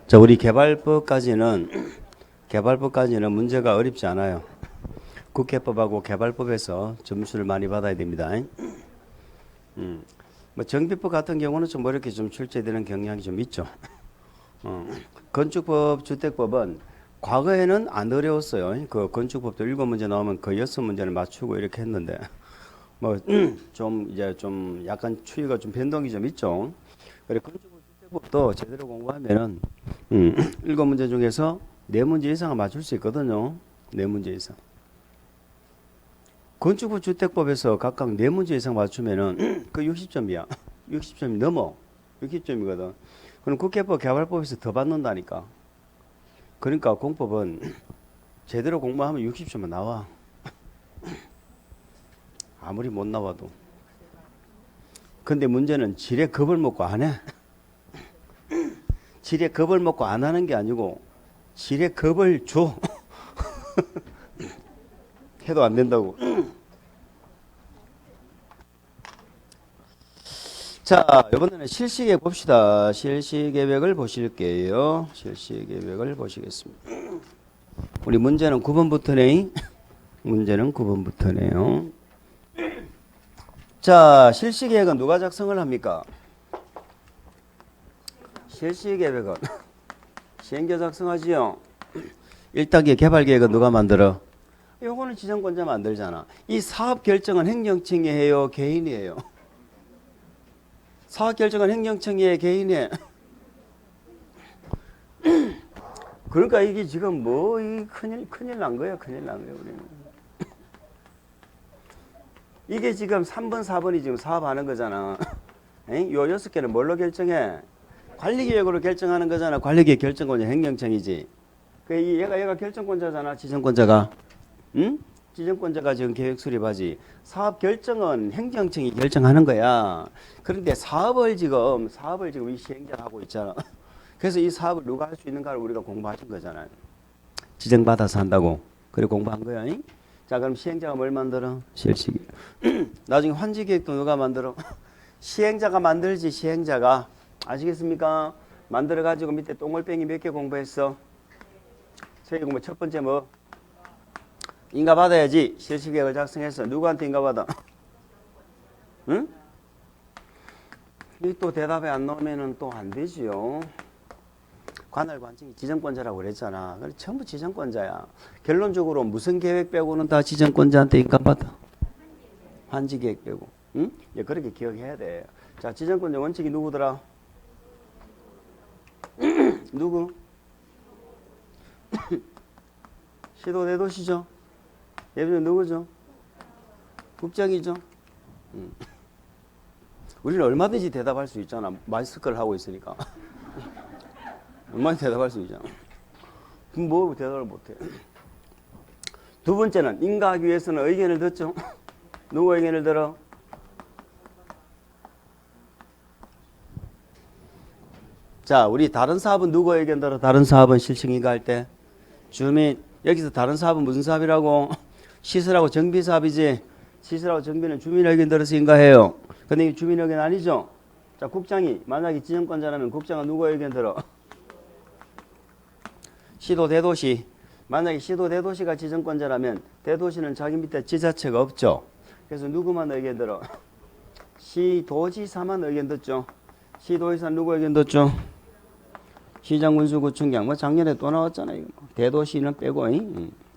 자, 우리 개발법까지는 문제가 어렵지 않아요. 국회법하고 개발법에서 점수를 많이 받아야 됩니다. 뭐 정비법 같은 경우는 좀 어렵게 좀 출제되는 경향이 좀 있죠. 건축법, 주택법은 과거에는 안 어려웠어요. 그 건축법도 7문제 나오면 거의 6문제를 맞추고 이렇게 했는데 뭐 좀 이제 좀 약간 추이가 좀 변동이 좀 있죠. 그래 건축법, 주택법도 제대로 공부하면은 7문제 중에서 4문제 이상은 맞출 수 있거든요. 4문제 이상. 건축법, 주택법에서 각각 4문제 이상 맞추면은 그 60점이야. 60점이 넘어. 60점이거든. 그럼 국회법, 개발법에서 더 받는다니까. 그러니까 공법은 제대로 공부하면 60점은 나와. 아무리 못 나와도. 근데 문제는 지레 겁을 먹고 안 해. 지레 겁을 먹고 안 하는 게 아니고 지레 겁을 줘. 해도 안 된다고. 자, 이번에는 실시계획 봅시다. 실시계획을 보실게요. 실시계획을 보시겠습니다. 우리 문제는 9번부터네. 문제는 9번부터네요. 자, 실시계획은 누가 작성을 합니까? 실시계획은 시행자 작성하지요. 1단계 개발계획은 누가 만들어? 요거는 지정권자 만들잖아. 이 사업 결정은 행정청이 해요, 개인이 해요? 사업 결정은 행정청이 해, 개인이 해? 그러니까 이게 지금 뭐 이 큰일 난 거야, 큰일 난 거야 우리는. 이게 지금 3번, 4번이 지금 사업하는 거잖아. 요 6개는 뭘로 결정해? 관리계획으로 결정하는 거잖아. 관리계획 결정권자 행정청이지. 그 얘가 결정권자잖아. 지정권자가. 응? 지정권자가 지금 계획 수립하지. 사업 결정은 행정청이 결정하는 거야. 그런데 사업을 지금 이 시행자가 하고 있잖아. 그래서 이 사업을 누가 할 수 있는가를 우리가 공부하신 거잖아요. 지정받아서 한다고. 그래 공부한 거야. 잉? 자, 그럼 시행자가 뭘 만들어? 실시기. 나중에 환지계획도 누가 만들어? 시행자가 만들지, 시행자가. 아시겠습니까? 만들어가지고 밑에 똥물뱅이 몇 개 공부했어? 세계 공부 첫 번째 뭐? 인가받아야지. 실시계획을 작성해서. 누구한테 인가받아? 응? 이 또 대답이 안 나오면은 또 안 되지요. 관할 관청이 지정권자라고 그랬잖아. 그래, 전부 지정권자야. 결론적으로 무슨 계획 빼고는 다 지정권자한테 인가받아. 환지 계획 빼고. 응? 예, 그렇게 기억해야 돼. 자, 지정권자 원칙이 누구더라? 누구? 시도대도시죠. 예비는 누구죠? 국장이죠. 우리는 얼마든지 대답할 수 있잖아. 마스크를 하고 있으니까. 얼마든지 대답할 수 있잖아. 그럼 뭐 대답을 못해. 두 번째는 인가하기 위해서는 의견을 듣죠. 누구 의견을 들어? 자, 우리 다른 사업은 누구 의견 들어? 다른 사업은 실시인가할 때? 주민. 여기서 다른 사업은 무슨 사업이라고? 시설하고 정비 사업이지. 시설하고 정비는 주민 의견 들어서 인가해요. 근데 이 주민 의견 아니죠? 자, 국장이 만약에 지정권자라면 국장은 누구 의견 들어? 시도 대도시. 만약에 시도 대도시가 지정권자라면 대도시는 자기 밑에 지자체가 없죠. 그래서 누구만 의견 들어? 시도지사만 의견 듣죠. 시도지사 누구 의견 듣죠? 시장, 군수, 구청장. 뭐 작년에 또 나왔잖아요. 대도시는 빼고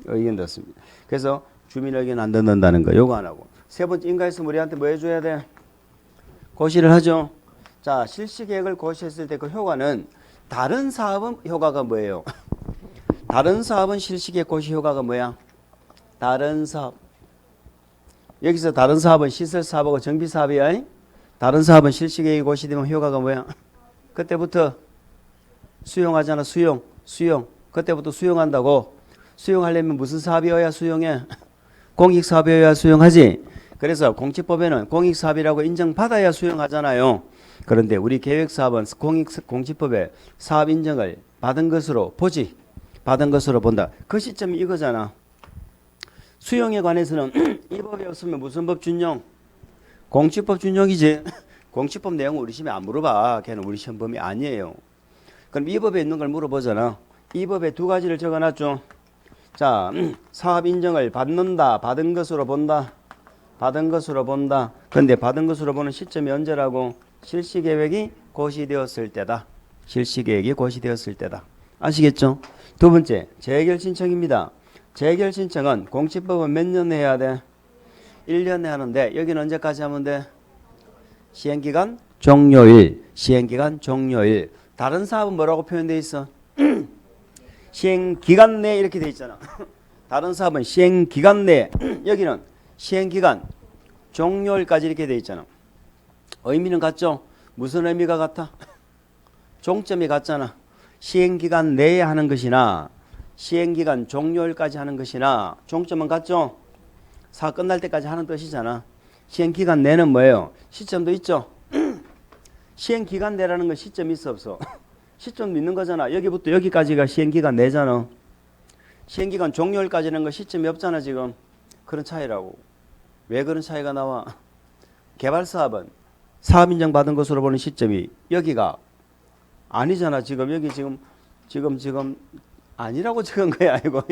의견 듣습니다. 그래서 주민 의견 안 듣는다는 거. 요거 안 하고. 세 번째 인가했으면 우리한테 뭐 해줘야 돼? 고시를 하죠. 자, 실시계획을 고시했을 때 그 효과는 다른 사업은 효과가 뭐예요? 다른 사업은 실시계획 고시 효과가 뭐야? 다른 사업. 여기서 다른 사업은 시설 사업하고 정비 사업이야. 다른 사업은 실시계획 고시되면 효과가 뭐야? 그때부터 수용하잖아. 수용. 그때부터 수용한다고. 수용하려면 무슨 사업이어야 수용해? 공익사업이어야 수용하지. 그래서 공지법에는 공익사업이라고 인정받아야 수용하잖아요. 그런데 우리 계획사업은 공지법에 사업 인정을 받은 것으로 보지. 받은 것으로 본다. 그 시점이 이거잖아. 수용에 관해서는 이 법이 없으면 무슨 법 준용? 공지법 준용이지. 공지법 내용은 우리 시험에 안 물어봐. 걔는 우리 시험 범위 아니에요. 그럼 이 법에 있는 걸 물어보잖아. 이 법에 두 가지를 적어놨죠. 자, 사업 인정을 받는다. 받은 것으로 본다. 받은 것으로 본다. 근데 받은 것으로 보는 시점이 언제라고? 실시계획이 고시되었을 때다. 실시계획이 고시되었을 때다. 아시겠죠? 두 번째, 재결 신청입니다. 재결 신청은 공시법은 몇 년에 해야 돼? 1년에 하는데 여기는 언제까지 하면 돼? 시행기간 종료일. 시행기간 종료일. 다른 사업은 뭐라고 표현되어 있어? 시행기간 내 이렇게 돼 있잖아. 다른 사업은 시행기간 내. 여기는 시행기간 종료일까지 이렇게 돼 있잖아. 의미는 같죠? 무슨 의미가 같아? 종점이 같잖아. 시행기간 내에 하는 것이나 시행기간 종료일까지 하는 것이나 종점은 같죠? 사업 끝날 때까지 하는 뜻이잖아. 시행기간 내는 뭐예요? 시점도 있죠? 시행기간 내라는 건 시점이 있어 없어? 시점도 있는 거잖아. 여기부터 여기까지가 시행기간 내잖아. 시행기간 종료일까지는 거 시점이 없잖아 지금. 그런 차이라고. 왜 그런 차이가 나와? 개발사업은 사업인정 받은 것으로 보는 시점이 여기가 아니잖아. 지금 여기 지금 아니라고 적은 거야. 이거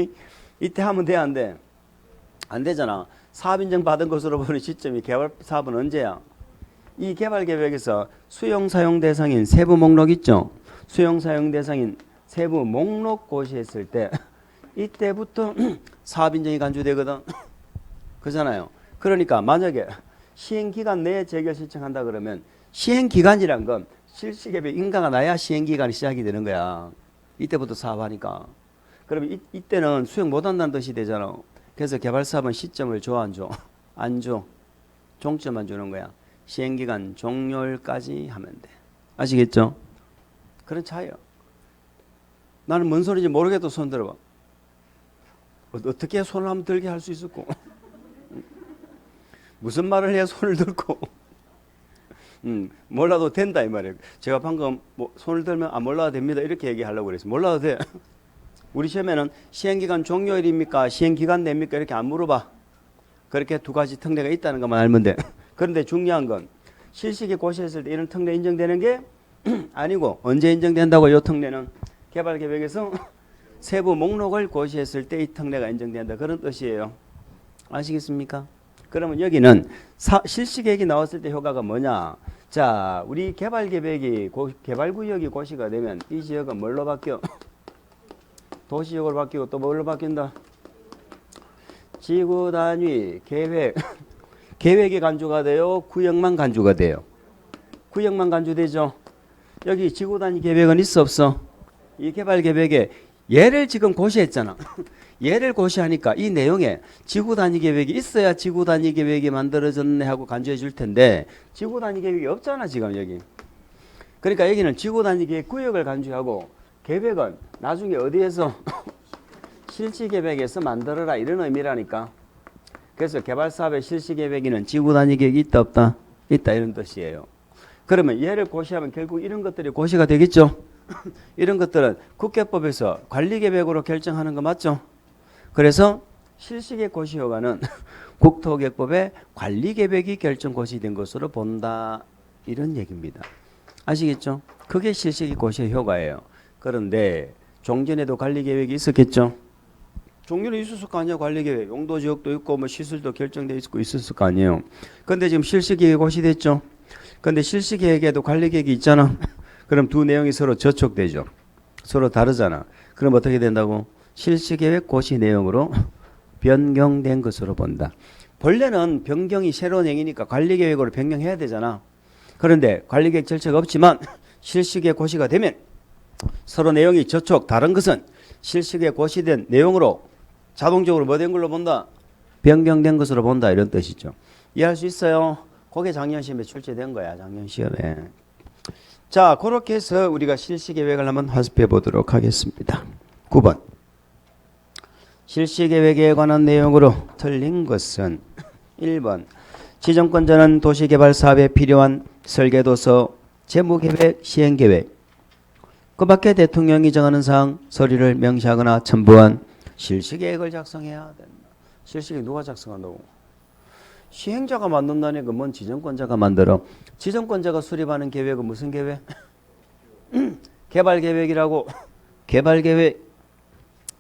이때 하면 돼 안 돼? 안 되잖아. 사업인정 받은 것으로 보는 시점이 개발사업은 언제야? 이 개발계획에서 수용사용 대상인 세부 목록 있죠? 수용사용 대상인 세부 목록 고시했을 때 이때부터 사업인정이 간주되거든. 그잖아요. 그러니까 만약에 시행기간 내에 재결 신청한다 그러면 시행기간이란 건 실시계획 인가가 나야 시행기간이 시작이 되는 거야. 이때부터 사업하니까. 그러면 이때는 수용 못한다는 뜻이 되잖아. 그래서 개발사업은 시점을 줘 안 줘? 안 줘. 종점만 주는 거야. 시행기간 종료일까지 하면 돼. 아시겠죠? 그런 차이요. 나는 뭔 소리인지 모르겠도 손 들어봐. 어떻게 손을 한번 들게 할 수 있었고 무슨 말을 해야 손을 들고 몰라도 된다 이 말이에요. 제가 방금 손을 들면 몰라도 됩니다 이렇게 얘기하려고 그랬어요. 몰라도 돼. 우리 시험에는 시행기간 종료일입니까? 시행기간 내입니까? 이렇게 안 물어봐. 그렇게 두 가지 특례가 있다는 것만 알면 돼. 그런데 중요한 건 실시계 고시했을 때 이런 특례 인정되는 게 아니고 언제 인정된다고 이 특례는 개발계획에서 세부 목록을 고시했을 때 이 특례가 인정된다. 그런 뜻이에요. 아시겠습니까? 그러면 여기는 실시계획이 나왔을 때 효과가 뭐냐? 자, 우리 개발계획이 개발구역이 고시가 되면 이 지역은 뭘로 바뀌어? 도시적으로 바뀌고 또 뭘로 바뀐다? 지구단위 계획. 계획이 간주가 돼요? 구역만 간주가 돼요? 구역만 간주되죠? 여기 지구단위 계획은 있어 없어? 이 개발계획에 얘를 지금 고시했잖아. 얘를 고시하니까 이 내용에 지구단위 계획이 있어야 지구단위 계획이 만들어졌네 하고 간주해 줄 텐데 지구단위 계획이 없잖아 지금 여기. 그러니까 여기는 지구단위 계획 구역을 간주하고 계획은 나중에 어디에서 실시계획에서 만들어라 이런 의미라니까. 그래서 개발사업의 실시계획에는 지구단위 계획이 있다 없다? 있다 이런 뜻이에요. 그러면 얘를 고시하면 결국 이런 것들이 고시가 되겠죠. 이런 것들은 국계법에서 관리계획으로 결정하는 거 맞죠? 그래서 실시계획 고시 효과는 국토계획법의 관리계획이 결정 고시된 것으로 본다 이런 얘기입니다. 아시겠죠? 그게 실시계획 고시의 효과예요. 그런데 종전에도 관리계획이 있었겠죠? 종전에 있었을 거 아니에요. 관리계획. 용도지역도 있고 뭐 시설도 결정돼 있고 있었을 거 아니에요. 근데 지금 실시계획 고시됐죠? 근데 실시계획에도 관리계획이 있잖아. 그럼 두 내용이 서로 저촉되죠. 서로 다르잖아. 그럼 어떻게 된다고? 실시계획 고시 내용으로 변경된 것으로 본다. 본래는 변경이 새로운 행위니까 관리계획으로 변경해야 되잖아. 그런데 관리계획 절차가 없지만 실시계획 고시가 되면 서로 내용이 저촉 다른 것은 실시계획 고시된 내용으로 자동적으로 뭐 된 걸로 본다? 변경된 것으로 본다 이런 뜻이죠. 이해할 수 있어요? 그게 작년 시험에 출제된 거야. 작년 시험에. 자, 그렇게 해서 우리가 실시계획을 한번 학습해 보도록 하겠습니다. 9번. 실시계획에 관한 내용으로 틀린 것은 1번. 지정권자는 도시개발 사업에 필요한 설계도서, 재무계획, 시행계획, 그 밖에 대통령이 정하는 사항, 서류를 명시하거나 첨부한 실시계획을 작성해야 된다. 실시계획 누가 작성한다고? 시행자가 만든다니까 뭔 지정권자가 만들어. 지정권자가 수립하는 계획은 무슨 계획? 개발계획이라고. 개발계획.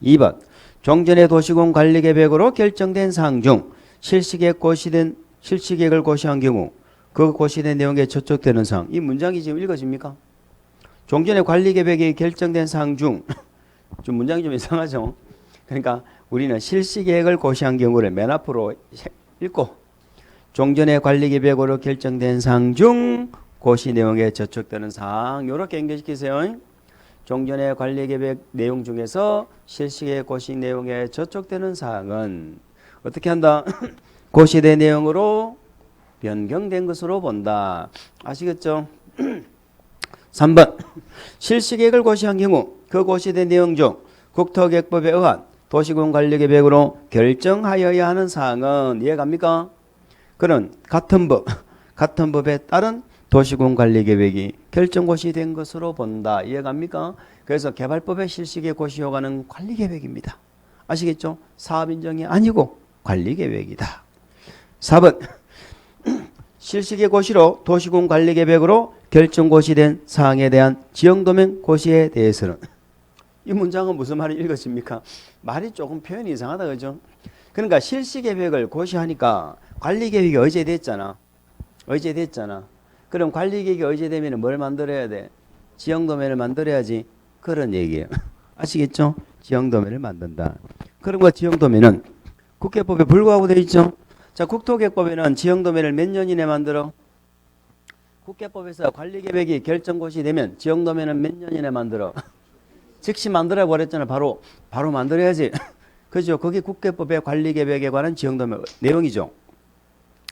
2번 종전의 도시군 관리계획으로 결정된 사항 중 실시계획을 고시한 경우 그 고시된 내용에 저촉되는 사항. 이 문장이 지금 읽어집니까? 종전의 관리계획이 결정된 사항 중 좀 문장이 좀 이상하죠. 그러니까 우리는 실시계획을 고시한 경우를 맨 앞으로 읽고 종전의 관리계획으로 결정된 사항 중 고시 내용에 저촉되는 사항 이렇게 연결시키세요. 종전의 관리계획 내용 중에서 실시계획 고시 내용에 저촉되는 사항은 어떻게 한다? 고시된 내용으로 변경된 것으로 본다. 아시겠죠? 3번 실시계획을 고시한 경우 그 고시된 내용 중 국토계획법에 의한 도시군 관리계획으로 결정하여야 하는 사항은 이해갑니까? 그는 같은 법에 따른 도시군 관리계획이 결정고시된 것으로 본다. 이해갑니까? 그래서 개발법의 실시계획 고시 효과는 관리계획입니다. 아시겠죠? 사업인정이 아니고 관리계획이다. 4번 실시계획 고시로 도시군 관리계획으로 결정고시된 사항에 대한 지형도면 고시에 대해서는 이 문장은 무슨 말이 읽어집니까? 말이 조금 표현이 이상하다 그죠? 그러니까 실시계획을 고시하니까 관리계획이 의제됐잖아. 그럼 관리계획이 의제되면 뭘 만들어야 돼? 지형도면을 만들어야지. 그런 얘기예요. 아시겠죠? 지형도면을 만든다. 그런 거 지형도면은 국계법에 불구하고 되어 있죠. 자, 국토계획법에는 지형도면을 몇 년 이내 만들어? 국계법에서 관리계획이 결정고시 되면 지형도면은 몇 년 이내 만들어? 즉시 만들어 버렸잖아. 바로 만들어야지. 그죠? 그게 국계법의 관리계획에 관한 지형도면 내용이죠.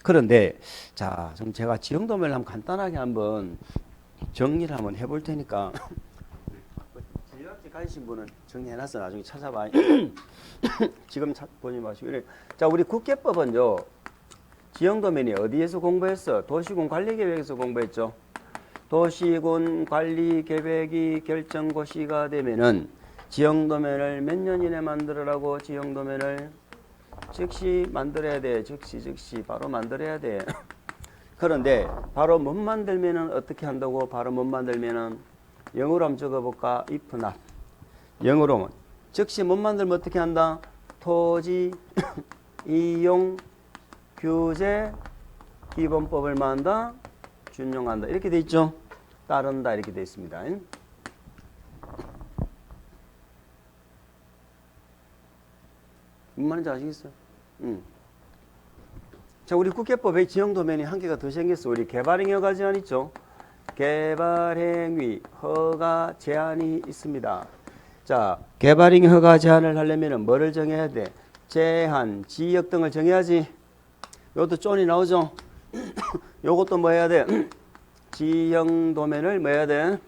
그런데 자, 좀 제가 지형도면을 한번 간단하게 한번 정리를 한번 해볼 테니까 진료학지 가신 분은 정리해놨어. 나중에 찾아봐. 지금 보지 마시고. 자, 우리 국계법은요. 지형도면이 어디에서 공부했어? 도시군 관리계획에서 공부했죠. 도시군 관리계획이 결정고시가 되면은 지형도면을 몇 년 이내 만들으라고. 지형도면을 즉시 만들어야 돼. 즉시 바로 만들어야 돼. 그런데 바로 못 만들면은 어떻게 한다고? 바로 못 만들면은 영어로 한번 적어볼까? if not. 영어로 즉시 못 만들면 어떻게 한다? 토지 이용 규제 기본법을 만다 준용한다. 이렇게 돼 있죠. 따른다 이렇게 돼 있습니다. 무슨 말인지 아시겠어요? 자, 우리 국계법에 지형도면이 한 개가 더 생겼어. 우리 개발행위 허가 제한 있죠. 개발행위 허가 제한이 있습니다. 자, 개발행위 허가 제한을 하려면 뭐를 정해야 돼? 제한, 지역 등을 정해야지. 요것도 쫀이 나오죠. 요것도 뭐 해야 돼? 지형도면을 뭐 해야 돼?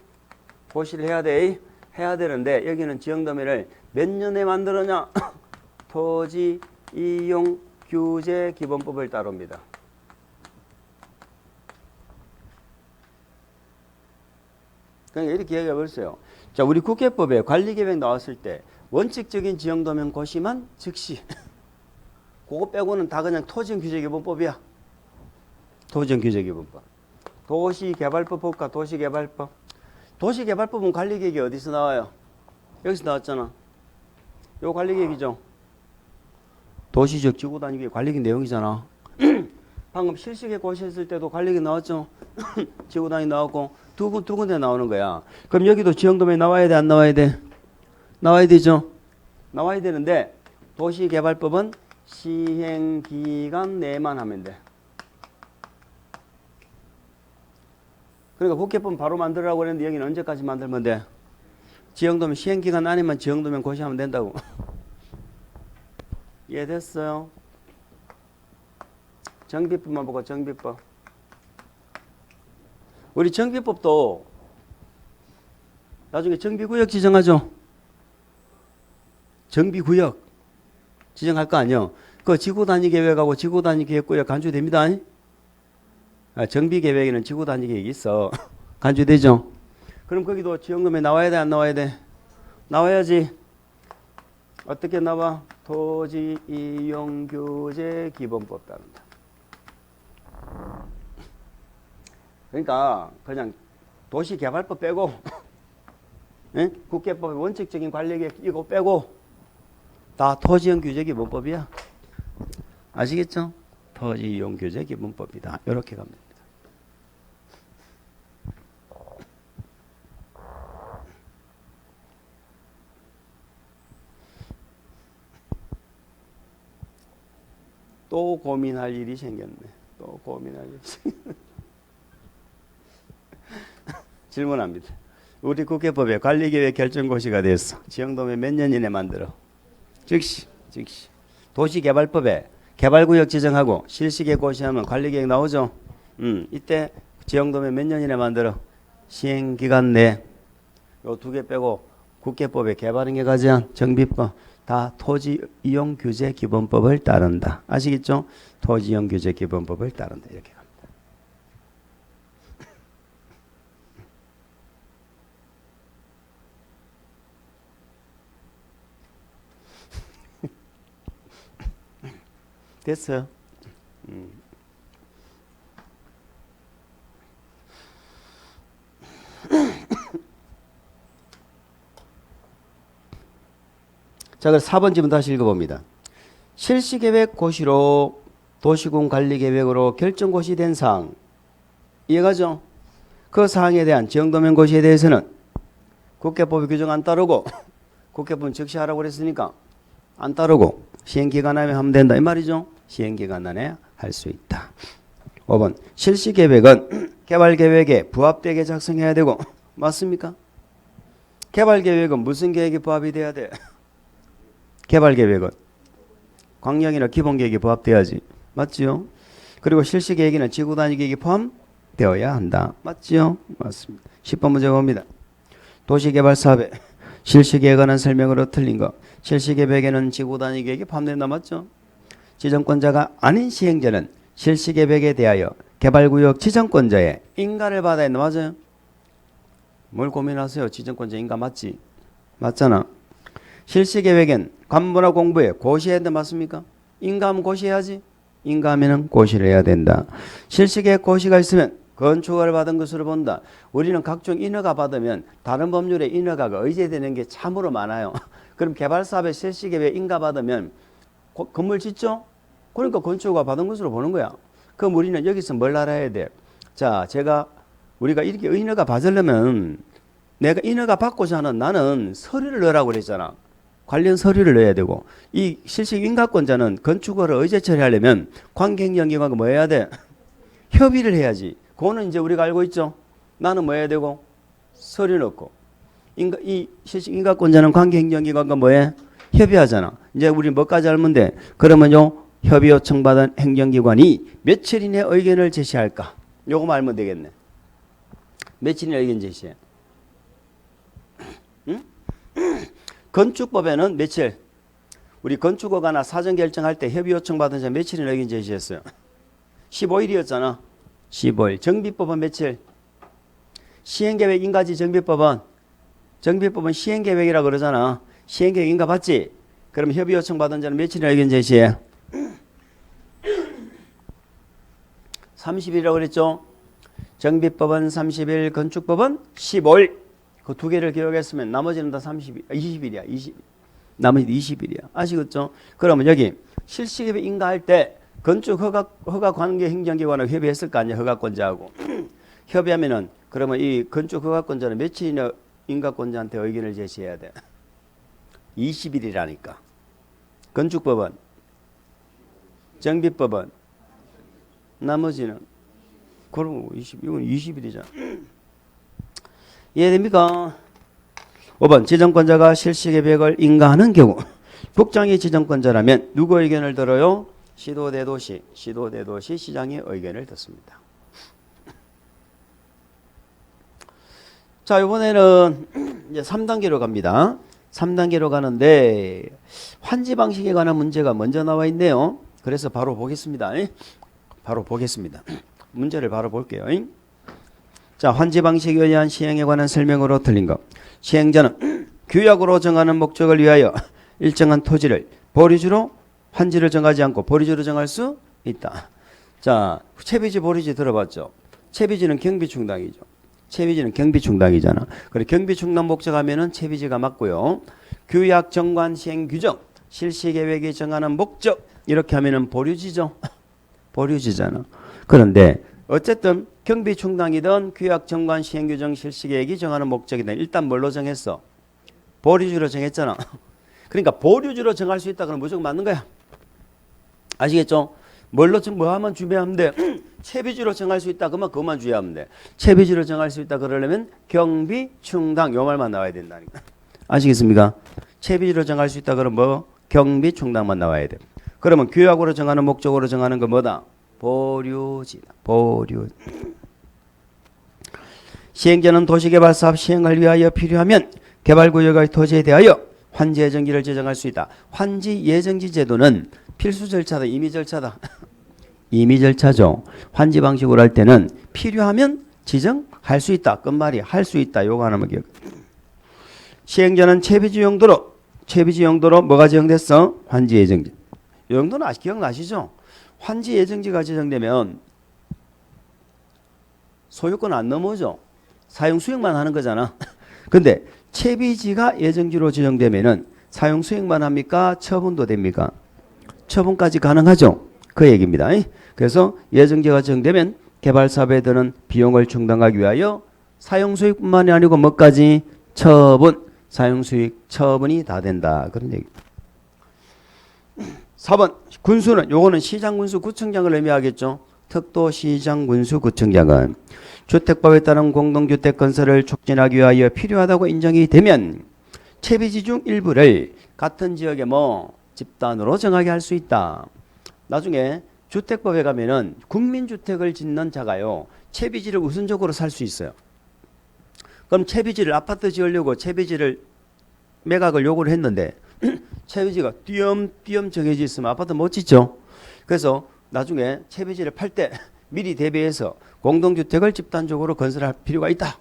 고시를 해야 돼. 해야 되는데 여기는 지형도면을 몇 년에 만들었냐? 토지 이용 규제 기본법을 따릅니다. 그러니까 이렇게 얘기해 보세요. 자, 우리 국계법에 관리계획 나왔을 때 원칙적인 지형도면 고시만 즉시. 그거 빼고는 다 그냥 토지규제기본법이야. 토지규제기본법. 도시개발법 볼까? 도시개발법. 도시개발법은 관리계획이 어디서 나와요? 여기서 나왔잖아. 요 관리계획이죠. 도시적 지구단위계획 관리계획 내용이잖아. 방금 실시계획 고시했을 때도 관리계획 나왔죠. 지구단위 나왔고 두 군데 나오는 거야. 그럼 여기도 지형도면이 나와야 돼? 안 나와야 돼? 나와야 되죠. 나와야 되는데 도시개발법은 시행기간 내만 하면 돼. 그러니까 국계법 바로 만들라고 그랬는데 여기는 언제까지 만들면 돼? 지형도면 시행기간 안에만 지형도면 고시하면 된다고. 이해됐어요? 정비법만 보고 정비법. 우리 정비법도 나중에 정비구역 지정하죠. 정비구역 지정할 거 아니요. 그 지구단위계획하고 지구단위계획구역 간주됩니다. 정비계획에는 지구단위계획이 있어. 간주되죠. 그럼 거기도 지형도면에 나와야 돼? 안 나와야 돼? 나와야지. 어떻게 나와? 토지 이용 규제 기본법 따른다. 그러니까 그냥 도시개발법 빼고 예? 국계법의 원칙적인 관리계획 이거 빼고 다 토지이용 규제 기본법이야. 아시겠죠? 토지이용 규제 기본법이다. 이렇게 가면 됩니다. 또 고민할 일이 생겼네. 또 고민할 일이 생겼네. 질문합니다. 우리 국회법에 관리계획 결정고시가 됐어. 지형도면 몇 년 이내 만들어? 즉시. 도시개발법에 개발구역 지정하고 실시계획 고시하면 관리계획 나오죠? 이때 지형도면 몇 년 이내 만들어? 시행기간 내. 요 두 개 빼고 국회법에 개발행위 가제한 정비법 다 토지이용규제기본법을 따른다. 아시겠죠? 토지이용규제기본법을 따른다. 이렇게 갑니다. 됐어요. 자, 그래서 4번 지문 다시 읽어봅니다. 실시계획 고시로 도시군 관리계획으로 결정고시된 사항 이해가죠? 그 사항에 대한 지형도면 고시에 대해서는 국회법의 규정 안 따르고 국회법은 즉시하라고 그랬으니까 안 따르고 시행기간 안에 하면 된다 이 말이죠. 시행기간 안에 할 수 있다. 5번 실시계획은 개발계획에 부합되게 작성해야 되고 맞습니까? 개발계획은 무슨 계획이 부합이 돼야 돼? 개발계획은 광역이나 기본계획이 부합돼야지. 맞지요? 그리고 실시계획에는 지구단위계획이 포함되어야 한다. 맞지요? 맞습니다. 10번 문제 봅니다. 도시개발사업에 실시계획안은 설명으로 틀린 거. 실시계획에는 지구단위계획이 포함된다. 맞죠? 지정권자가 아닌 시행자는 실시계획에 대하여 개발구역 지정권자의 인가를 받아야 한다. 맞아요? 뭘 고민하세요? 지정권자 인가 맞지? 맞잖아. 실시계획엔 관부나 공부에 고시해야 된다. 맞습니까? 인가하면 고시해야지. 인가하면 고시를 해야 된다. 실시계획 고시가 있으면 건축허가를 받은 것으로 본다. 우리는 각종 인허가 받으면 다른 법률에 인허가가 의제되는 게 참으로 많아요. 그럼 개발사업에 실시계획 인가 받으면 건물 짓죠? 그러니까 건축허가 받은 것으로 보는 거야. 그럼 우리는 여기서 뭘 알아야 돼? 자, 우리가 이렇게 인허가 받으려면 내가 인허가 받고자 하는 나는 서류를 넣으라고 그랬잖아. 관련 서류를 넣어야 되고 이 실시인가권자는 건축허가를 의제 처리하려면 관계행정기관과 뭐 해야 돼? 협의를 해야지. 그거는 이제 우리가 알고 있죠. 나는 뭐 해야 되고 서류 넣고 이 실시인가권자는 관계행정기관과 뭐해? 협의하잖아. 이제 우리 뭐까지 알면 돼? 그러면요 협의 요청받은 행정기관이 며칠 이내 의견을 제시할까? 요거만 알면 되겠네. 며칠 이내 의견 제시해? 응? 건축법에는 며칠? 우리 건축허가나 사전 결정할 때 협의 요청받은 자 며칠이나 의견 제시했어요? 15일이었잖아. 15일. 정비법은 며칠? 시행계획 인가지 정비법은 시행계획이라 그러잖아. 시행계획 인가 받지? 그럼 협의 요청받은 자는 며칠이나 의견 제시해? 30일이라고 그랬죠? 정비법은 30일, 건축법은 15일. 그 두 개를 기억했으면 나머지는 다 20일이야. 20일. 나머지 20일이야. 아시겠죠? 그러면 여기 실시계획 인가할 때 건축 허가 관계 행정기관하고 협의했을 거 아니야. 허가권자하고. 협의하면은 그러면 이 건축 허가권자는 며칠이나 인가권자한테 의견을 제시해야 돼. 20일이라니까. 건축법은 정비법은 나머지는 그럼 이건 20일이잖아. 이해됩니까? 5번 지정권자가 실시계획을 인가하는 경우 국장이 지정권자라면 누구 의견을 들어요? 시도대도시 시장의 의견을 듣습니다. 자, 이번에는 이제 3단계로 갑니다. 3단계로 가는데 환지 방식에 관한 문제가 먼저 나와 있네요. 그래서 바로 보겠습니다. 문제를 바로 볼게요. 자, 환지 방식에 의한 시행에 관한 설명으로 틀린 것. 시행자는 규약으로 정하는 목적을 위하여 일정한 토지를 보리주로 환지를 정하지 않고 보리주로 정할 수 있다. 자, 채비지 보리지 들어봤죠? 채비지는 경비충당이죠. 채비지는 경비충당이잖아. 그래 경비충당 목적하면은 채비지가 맞고요. 규약 정관 시행 규정 실시 계획이 정하는 목적 이렇게 하면은 보류지죠. 보류지잖아. 그런데 어쨌든 경비충당이든 규약 정관 시행 규정 실시 계획이 정하는 목적이든 일단 뭘로 정했어? 보류지로 정했잖아. 그러니까 보류지로 정할 수 있다 그러면 무조건 맞는 거야. 아시겠죠? 뭘로 뭐 하면 주의하면 돼? 채비지로 정할 수 있다 그러면 그것만 주의하면 돼. 채비지로 정할 수 있다 그러려면 경비충당 요 말만 나와야 된다니까. 아시겠습니까? 채비지로 정할 수 있다 그러면 뭐 경비충당만 나와야 돼. 그러면 규약으로 정하는 목적으로 정하는 거 뭐다? 보류지다. 보류. 시행자는 도시개발사업 시행을 위하여 필요하면 개발구역의 토지에 대하여 환지 예정지를 제정할 수 있다. 환지 예정지 제도는 필수 절차다. 임의 절차다. 임의 절차죠. 환지 방식으로 할 때는 필요하면 지정할 수 있다. 끝말이 할 수 있다. 요거 하나만 기억. 시행자는 채비지 용도로 뭐가 지정됐어? 환지 예정지. 이 정도는 기억나시죠? 환지 예정지가 지정되면 소유권 안 넘어오죠. 사용 수행만 하는 거잖아. 근데 채비지가 예정지로 지정되면은 사용 수행만 합니까? 처분도 됩니까? 처분까지 가능하죠. 그 얘기입니다. 그래서 예정지가 지정되면 개발사업에 드는 비용을 충당하기 위하여 사용 수익뿐만이 아니고 뭐까지? 처분, 사용 수익 처분이 다 된다. 그런 얘기. 4번 군수는 요거는 시장군수 구청장을 의미하겠죠. 특도시장군수 구청장은 주택법에 따른 공동주택 건설을 촉진하기 위하여 필요하다고 인정이 되면 채비지 중 일부를 같은 지역에 뭐 집단으로 정하게 할 수 있다. 나중에 주택법에 가면은 국민주택을 짓는 자가요 채비지를 우선적으로 살 수 있어요. 그럼 채비지를 아파트 지으려고 채비지를 매각을 요구를 했는데 채비지가 띄엄띄엄 정해져 있으면 아파트 못 짓죠. 그래서 나중에 채비지를 팔 때 미리 대비해서 공동주택을 집단적으로 건설할 필요가 있다.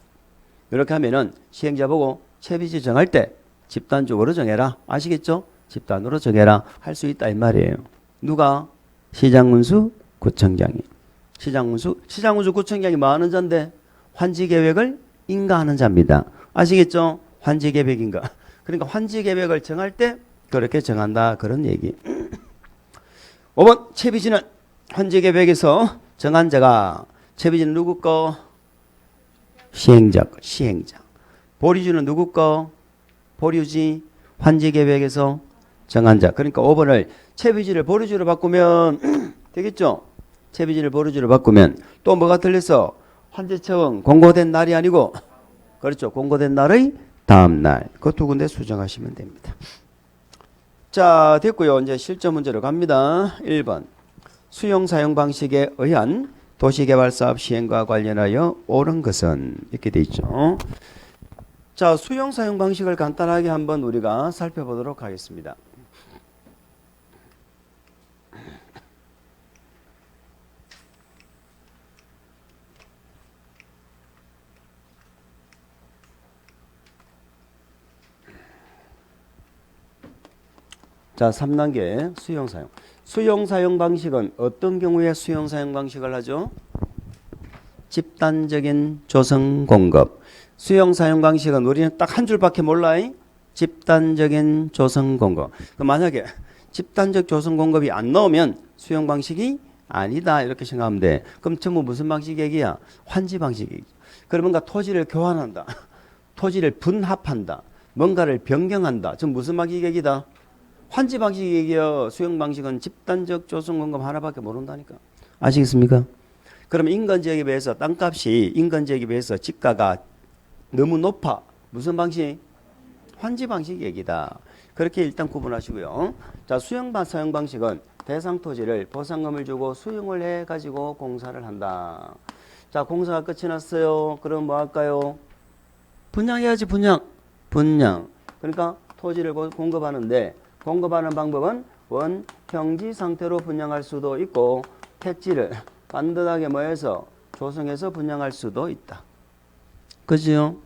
이렇게 하면은 시행자 보고 채비지 정할 때 집단적으로 정해라. 아시겠죠? 집단으로 정해라. 할 수 있다 이 말이에요. 누가? 시장군수 구청장이. 시장군수 구청장이 뭐 하는 자인데? 환지계획을 인가하는 자입니다. 아시겠죠? 환지계획인가. 그러니까 환지계획을 정할 때 그렇게 정한다. 그런 얘기. 5번 채비지는 환지계획에서 정한 자가 채비지는 누구 거? 시행자 거. 시행자. 보류지는 누구 거? 보류지. 환지계획에서 정한 자. 그러니까 5번을 채비지를 보류지로 바꾸면 되겠죠? 채비지를 보류지로 바꾸면 또 뭐가 틀렸어? 환지처분 공고된 날이 아니고 그렇죠. 공고된 날의 다음 날. 그 두 군데 수정하시면 됩니다. 자, 됐고요. 이제 실전 문제로 갑니다. 1번. 수용 사용 방식에 의한 도시개발 사업 시행과 관련하여 옳은 것은 이렇게 돼 있죠. 자, 수용 사용 방식을 간단하게 한번 우리가 살펴보도록 하겠습니다. 자, 3단계 수용 사용. 수용 사용 방식은 어떤 경우에 수용 사용 방식을 하죠? 집단적인 조성 공급. 수용 사용 방식은 우리는 딱 한 줄밖에 몰라. 집단적인 조성 공급. 만약에 집단적 조성 공급이 안 나오면 수용 방식이 아니다 이렇게 생각하면 돼. 그럼 전부 무슨 방식 얘기야? 환지 방식 얘기. 그러면 토지를 교환한다. 토지를 분합한다. 뭔가를 변경한다. 전 무슨 방식 얘기다? 환지 방식 얘기야. 수용 방식은 집단적 조성 공급 하나밖에 모른다니까. 아시겠습니까? 그러면 인건지역에 비해서 땅값이 인건지역에 비해서 집가가 너무 높아. 무슨 방식? 환지 방식 얘기다. 그렇게 일단 구분하시고요. 자, 사용 방식은 대상 토지를 보상금을 주고 수용을 해가지고 공사를 한다. 자, 공사가 끝이 났어요. 그럼 뭐 할까요? 분양해야지, 분양. 그러니까 토지를 공급하는데 공급하는 방법은 원평지 상태로 분양할 수도 있고 택지를 반듯하게 뭐해서 조성해서 분양할 수도 있다. 그죠?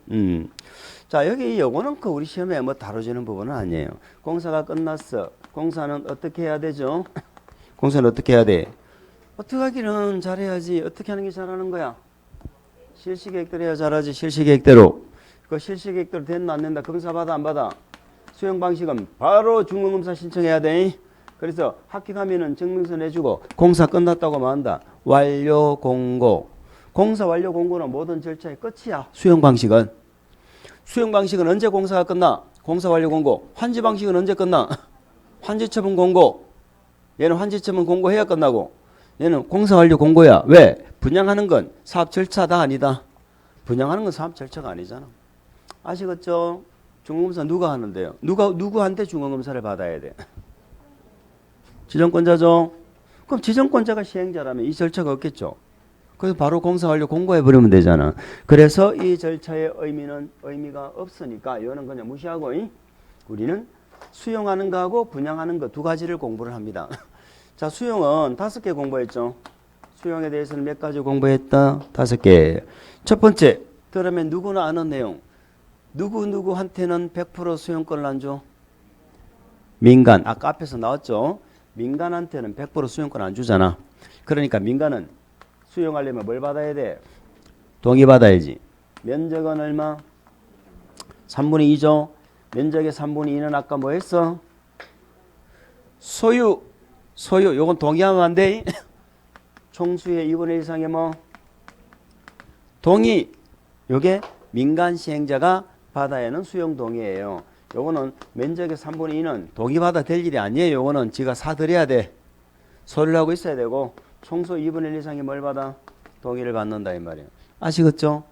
자, 여기 요거는 우리 시험에 뭐 다뤄지는 부분은 아니에요. 공사가 끝났어. 공사는 어떻게 해야 되죠? 공사는 어떻게 해야 돼? 어떻게 하기는 잘해야지. 어떻게 하는 게 잘하는 거야? 실시계획대로 해야 잘하지. 실시계획대로. 그 실시계획대로 됐나 안 된다. 검사 받아 안 받아? 수용 방식은 바로 중공검사 신청해야 돼. 그래서 합격하면은 증명서 내주고 공사 끝났다고 하면 한다. 완료 공고. 공사 완료 공고는 모든 절차의 끝이야. 수용 방식은. 수용 방식은 언제 공사가 끝나? 공사 완료 공고. 환지 방식은 언제 끝나? 환지 처분 공고. 얘는 환지 처분 공고해야 끝나고. 얘는 공사 완료 공고야. 왜? 분양하는 건 사업 절차다 아니다. 분양하는 건 사업 절차가 아니잖아. 아시겠죠? 중공검사 누가 하는데요? 누구한테 중공검사를 받아야 돼? 지정권자죠. 그럼 지정권자가 시행자라면 이 절차가 없겠죠. 그래서 바로 공사 완료 공고해버리면 되잖아. 그래서 이 절차의 의미가 없으니까 이거는 그냥 무시하고 우리는 수용하는 거하고 분양하는 거 두 가지를 공부를 합니다. 자, 수용은 5개 공부했죠. 수용에 대해서는 몇 가지 공부했다? 5개. 첫 번째, 그러면 누구나 아는 내용. 누구한테는 100% 수용권을 안 줘? 민간. 아까 앞에서 나왔죠. 민간한테는 100% 수용권 안 주잖아. 그러니까 민간은 수용하려면 뭘 받아야 돼? 동의 받아야지. 면적은 얼마? 3분의 2죠. 면적의 3분의 2는 아까 뭐 했어? 소유. 요건 동의하면 안 돼. 총수의 2분의 1 이상의 뭐? 동의. 요게 민간 시행자가 받아야 하는 수용 동의예요. 요거는 면적의 3분의 2는 동의받아 될 일이 아니에요. 요거는 지가 사들여야 돼. 소리를 하고 있어야 되고 총수 2분의 1 이상이 뭘 받아? 동의를 받는다 이 말이에요. 아시겠죠?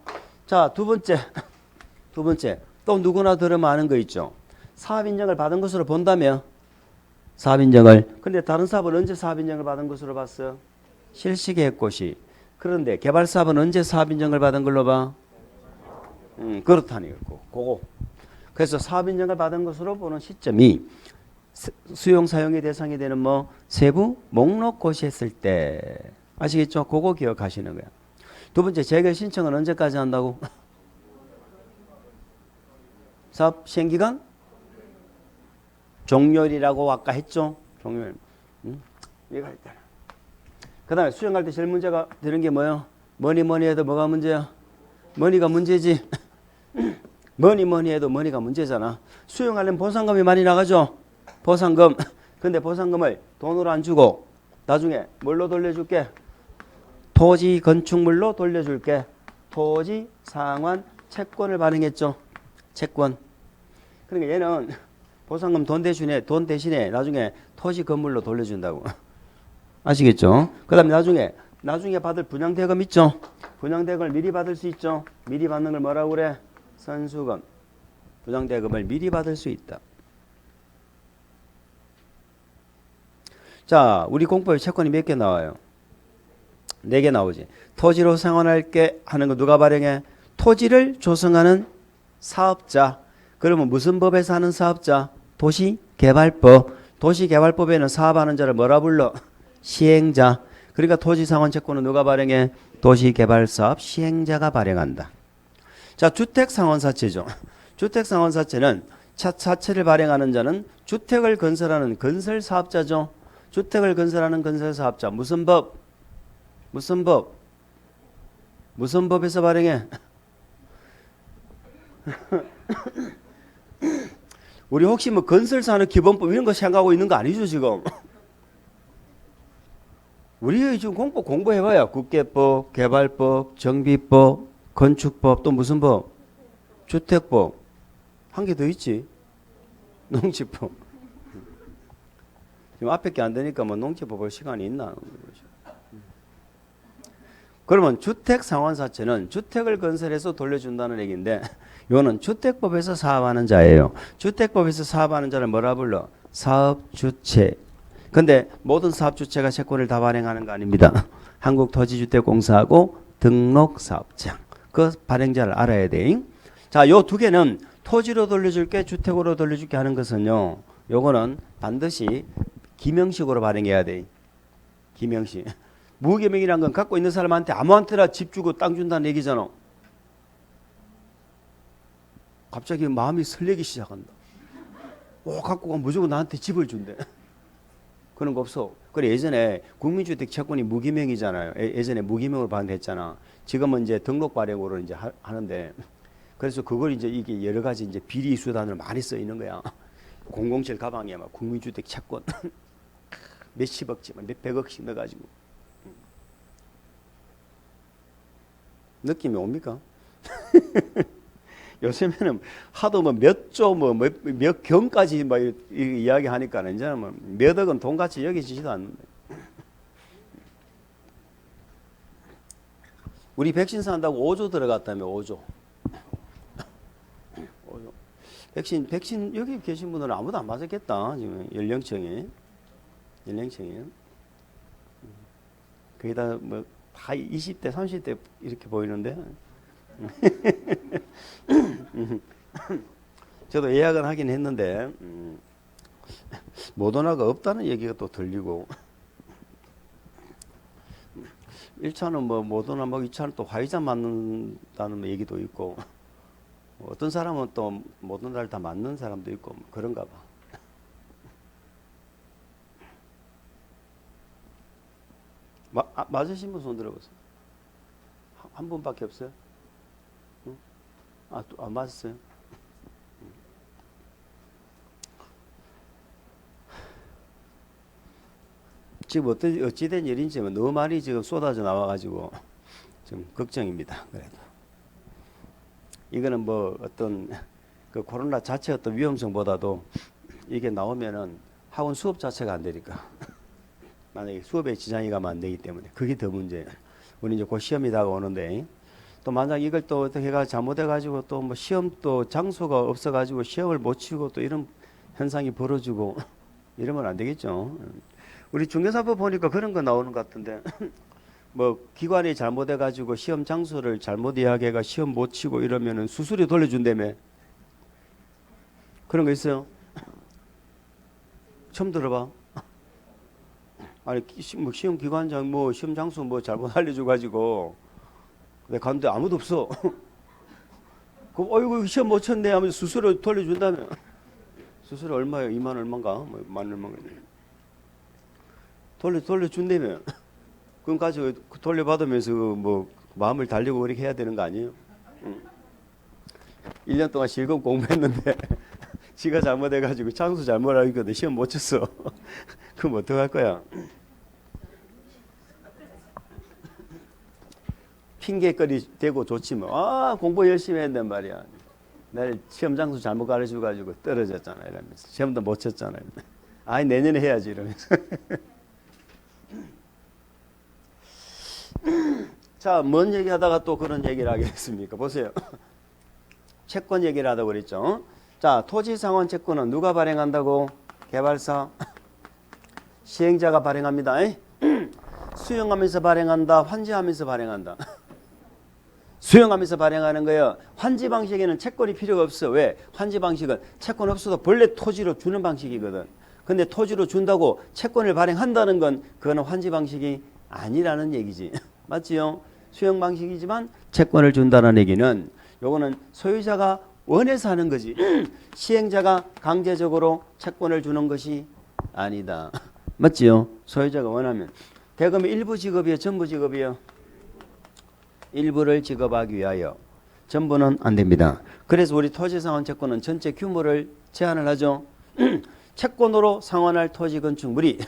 자, 두 번째. 또 누구나 들으면 아는 거 있죠. 사업인정을 받은 것으로 본다면 사업인정을. 근데 다른 사업은 언제 사업인정을 받은 것으로 봤어요? 실시계획고시. 그런데 개발사업은 언제 사업인정을 받은 걸로 봐? 그렇다니. 그거. 그래서 사업인정을 받은 것으로 보는 시점이 수용 사용의 대상이 되는 뭐 세부 목록 고시했을 때. 아시겠죠? 그거 기억하시는 거야. 두 번째, 재결 신청은 언제까지 한다고? 사업 시행기간? 종료일이라고 아까 했죠? 종료일. 이거 할 때. 그 다음에 수용할 때 제일 문제가 되는 게 뭐예요? 뭐니 해도 뭐가 문제야? 머니가 문제지. 뭐니 해도 머니가 문제잖아. 수용하려면 보상금이 많이 나가죠? 보상금. 근데 보상금을 돈으로 안 주고 나중에 뭘로 돌려줄게? 토지 건축물로 돌려줄게. 토지 상환 채권을 발행했죠. 채권. 그러니까 얘는 보상금 돈 대신에 나중에 토지 건물로 돌려준다고. 아시겠죠? 그 다음에 나중에 받을 분양대금 있죠? 분양대금을 미리 받을 수 있죠? 미리 받는 걸 뭐라고 그래? 선수금. 분양대금을 미리 받을 수 있다. 자, 우리 공법에 채권이 몇 개 나와요? 4개 나오지. 토지로 상환할게 하는 거 누가 발행해? 토지를 조성하는 사업자. 그러면 무슨 법에서 하는 사업자? 도시개발법. 도시개발법에는 사업하는 자를 뭐라 불러? 시행자. 그러니까 토지상환 채권은 누가 발행해? 도시개발사업 시행자가 발행한다. 자, 주택상환사채죠. 주택상환사채는 사채를 발행하는 자는 주택을 건설하는 건설사업자죠. 주택을 건설하는 건설사업자. 무슨 법? 무슨 법에서 발행해? 우리 혹시 뭐 건설산업기본법 이런 거 생각하고 있는 거 아니죠 지금? 우리 지금 공부해봐야 국계법, 개발법, 정비법, 건축법, 또 무슨 법? 주택법. 한 개 더 있지. 농지법. 지금 앞에 게 안 되니까 뭐 농지법 볼 시간이 있나? 그러면 주택상환사채는 주택을 건설해서 돌려준다는 얘기인데 이거는 주택법에서 사업하는 자예요. 주택법에서 사업하는 자를 뭐라 불러? 사업주체. 근데 모든 사업주체가 채권을 다 발행하는 거 아닙니다. 한국토지주택공사하고 등록사업장. 그 발행자를 알아야 돼. 자, 요 두 개는 토지로 돌려줄게, 주택으로 돌려줄게 하는 것은요. 요거는 반드시 기명식으로 발행해야 돼. 기명식. 무기명이란 건 갖고 있는 사람한테 아무한테나 집 주고 땅 준다는 얘기잖아. 갑자기 마음이 설레기 시작한다. 갖고 가면 무조건 나한테 집을 준대. 그런 거 없어. 그래 예전에 국민주택 채권이 무기명이잖아요. 예전에 무기명으로 발행했잖아. 지금은 이제 등록 발행으로 이제 하는데 그래서 그걸 이제 이게 여러 가지 이제 비리 수단으로 많이 쓰이는 거야. 007 가방에 막 국민주택 채권 몇십억씩 몇백억씩 넣어가지고 느낌이 옵니까? 요새는 하도 뭐 몇 조 몇 경까지 막 이야기하니까 이제는 뭐 몇 억은 돈같이 여기지도 않는데. 우리 백신 산다고 5조 들어갔다며 5조. 5조. 백신 여기 계신 분들은 아무도 안 맞았겠다. 지금 연령층이 거의 다 뭐 다 20대 30대 이렇게 보이는데. 저도 예약은 하긴 했는데 모더나가 없다는 얘기가 또 들리고 1차는 뭐 모더나 뭐 2차는 또 화이자 맞는다는 얘기도 있고 어떤 사람은 또 모더나를 다 맞는 사람도 있고 뭐 그런가 봐. 맞으신 분 손 들어보세요. 한 분밖에 없어요? 응? 또 안 맞았어요? 지금 어찌된 일인지 너무 많이 지금 쏟아져 나와가지고 좀 걱정입니다. 그래도 이거는 뭐 어떤 그 코로나 자체 어떤 위험성보다도 이게 나오면은 학원 수업 자체가 안 되니까 만약에 수업에 지장이 가면 안 되기 때문에 그게 더 문제예요. 우리 이제 곧 시험이 다가오는데 또 만약 이걸 또 어떻게 해가 잘못해가지고 또 뭐 시험 또 장소가 없어가지고 시험을 못 치고 또 이런 현상이 벌어지고 이러면 안 되겠죠. 우리 중개사법 보니까 그런 거 나오는 것 같은데 뭐 기관이 잘못해가지고 시험 장소를 잘못 예약해가 시험 못 치고 이러면은 수수료 돌려준다며. 그런 거 있어요? 처음 들어봐. 아니 뭐 시험 기관장 뭐 시험 장소 뭐 잘못 알려줘가지고 내가 갔는데 아무도 없어. 그럼 어이구 시험 못 쳤네 하면서 수수료 돌려준다며. 수수료 얼마예요? 2만 얼마인가? 뭐 1만 얼마인가? 돌려준다며. 그럼 가지고 돌려받으면서 뭐 마음을 달리고 그렇게 해야 되는 거 아니에요? 1년 동안 실컷 공부했는데 지가 잘못해가지고 장수 잘못 알고 시험 못 쳤어. 그럼 어떡할 거야? 핑계거리 대고 좋지 뭐. 공부 열심히 했단 말이야. 날 시험 장소 잘못 가르쳐가지고 떨어졌잖아 이러면서 시험도 못 쳤잖아. 아니 내년에 해야지 이러면서. 자, 뭔 얘기하다가 또 그런 얘기를 하게 됐습니까? 보세요. 채권 얘기를 하다고 그랬죠. 자, 토지상환 채권은 누가 발행한다고? 개발사, 시행자가 발행합니다. 수용하면서 발행한다, 환지하면서 발행한다. 수용하면서 발행하는 거예요. 환지 방식에는 채권이 필요가 없어. 왜? 환지 방식은 채권 없어도 본래 토지로 주는 방식이거든. 근데 토지로 준다고 채권을 발행한다는 건 그거는 환지 방식이 아니라는 얘기지. 맞지요? 수용 방식이지만 채권을 준다는 얘기는 요거는 소유자가 원해서 하는 거지. 시행자가 강제적으로 채권을 주는 것이 아니다. 맞지요? 소유자가 원하면. 대금의 일부 지급이요, 전부 지급이요? 일부를 지급하기 위하여. 전부는 안 됩니다. 그래서 우리 토지상환 채권은 전체 규모를 제한을 하죠. 채권으로 상환할 토지 건축물이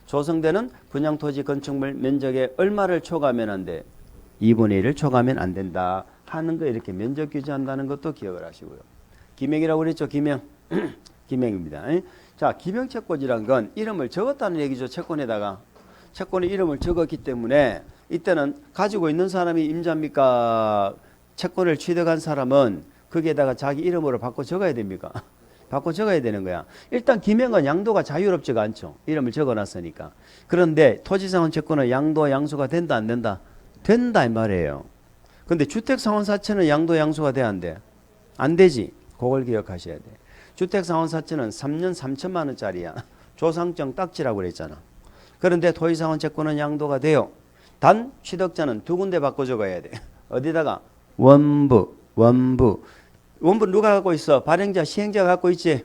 조성되는 분양토지 건축물 면적의 얼마를 초과하면 안 돼? 2분의 1을 초과하면 안 된다 하는 거 이렇게 면적 규제한다는 것도 기억을 하시고요. 기명이라고 그랬죠. 기명. 기명입니다. 자, 기명채권이란 건 이름을 적었다는 얘기죠. 채권에다가. 채권에 이름을 적었기 때문에 이때는 가지고 있는 사람이 임자입니까? 채권을 취득한 사람은 거기에다가 자기 이름으로 바꿔 적어야 됩니까? 바꿔 적어야 되는 거야. 일단 기명은 양도가 자유롭지가 않죠. 이름을 적어놨으니까. 그런데 토지상환 채권은 양도 양수가 된다 안 된다? 된다 이 말이에요. 근데 주택상환사채는 양도 양수가 돼야 안 돼? 안 되지. 그걸 기억하셔야 돼. 주택상환사채는 3년 3천만 원짜리야. 조상증 딱지라고 그랬잖아. 그런데 토지상환 채권은 양도가 돼요. 단 취득자는 두 군데 바꿔 적어야 돼. 어디다가? 원부. 원부 누가 갖고 있어? 발행자, 시행자가 갖고 있지.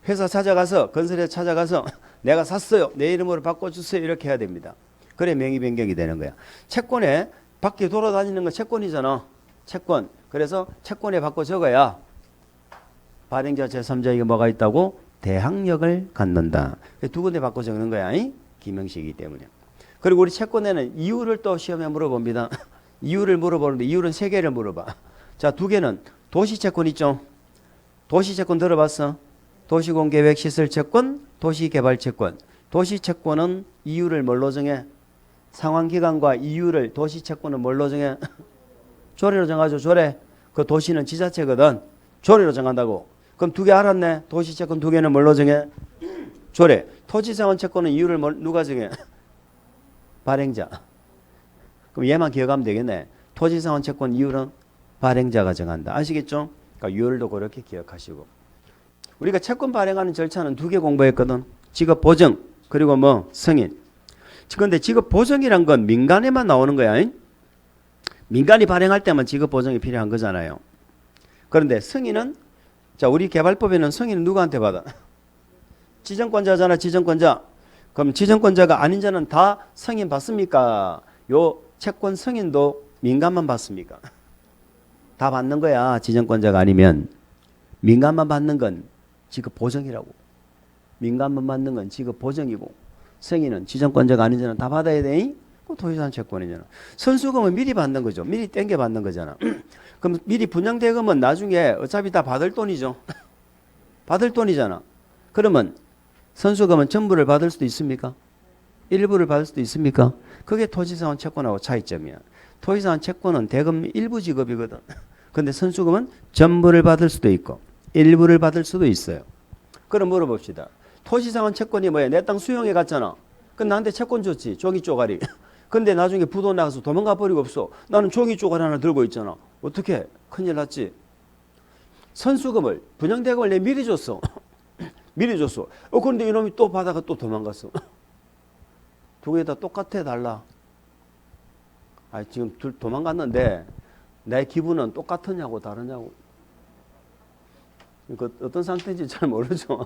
회사 찾아가서, 건설회사 찾아가서 내가 샀어요. 내 이름으로 바꿔주세요. 이렇게 해야 됩니다. 그래 명의 변경이 되는 거야. 채권에 밖에 돌아다니는 건 채권이잖아. 채권. 그래서 채권에 바꿔 적어야 발행자 제3자에게 뭐가 있다고? 대항력을 갖는다. 두 군데 바꿔 적는 거야. 기명식이기 때문에. 그리고 우리 채권에는 이유를 또 시험에 물어봅니다. 이유를 물어보는데 이유는 세 개를 물어봐. 자, 두 개는 도시채권 있죠. 도시채권 들어봤어? 도시공계획시설채권, 도시개발채권. 도시채권은 이유를 뭘로 정해? 상환기간과 이유를 도시채권은 뭘로 정해? 조례로 정하죠. 조례. 그 도시는 지자체거든. 조례로 정한다고. 그럼 두 개 알았네. 도시채권 두 개는 뭘로 정해? 조례. 토지상환채권은 이유를 누가 정해? 발행자. 그럼 얘만 기억하면 되겠네. 토지상환채권 이유는 발행자가 정한다. 아시겠죠? 그러니까 유월도 그렇게 기억하시고. 우리가 채권 발행하는 절차는 두 개 공부했거든. 직업 보정 그리고 뭐 승인. 그런데 직업 보정이란 건 민간에만 나오는 거야. 민간이 발행할 때만 직업 보정이 필요한 거잖아요. 그런데 승인은 자 우리 개발법에는 승인은 누구한테 받아? 지정권자잖아. 지정권자. 그럼 지정권자가 아닌 자는 다 승인 받습니까? 요 채권 승인도 민간만 받습니까? 다 받는 거야. 지정권자가 아니면. 민간만 받는 건 직업 보정이라고. 민간만 받는 건 직업 보정이고 승인은 지정권자가 아닌 자는 다 받아야 돼. 그 도시산 채권이잖아. 선수금은 미리 받는 거죠. 미리 땡겨 받는 거잖아. 그럼 미리 분양대금은 나중에 어차피 다 받을 돈이죠. 받을 돈이잖아. 그러면 선수금은 전부를 받을 수도 있습니까? 일부를 받을 수도 있습니까? 그게 토지상환 채권하고 차이점이야. 토지상환 채권은 대금 일부 지급이거든. 근데 선수금은 전부를 받을 수도 있고 일부를 받을 수도 있어요. 그럼 물어봅시다. 토지상환 채권이 뭐야? 내 땅 수용해 갔잖아. 그럼 나한테 채권 줬지. 종이 쪼가리. 근데 나중에 부도 나가서 도망가 버리고 없어. 나는 종이 쪼가리 하나 들고 있잖아. 어떻게? 큰일 났지. 선수금을 분양대금을 내 미리 줬어. 미리 줬어. 그런데 이놈이 또 받아가 또 도망갔어. 두 개 다 똑같아 달라. 지금 둘 도망갔는데 내 기분은 똑같으냐고 다르냐고. 그 어떤 상태인지 잘 모르죠.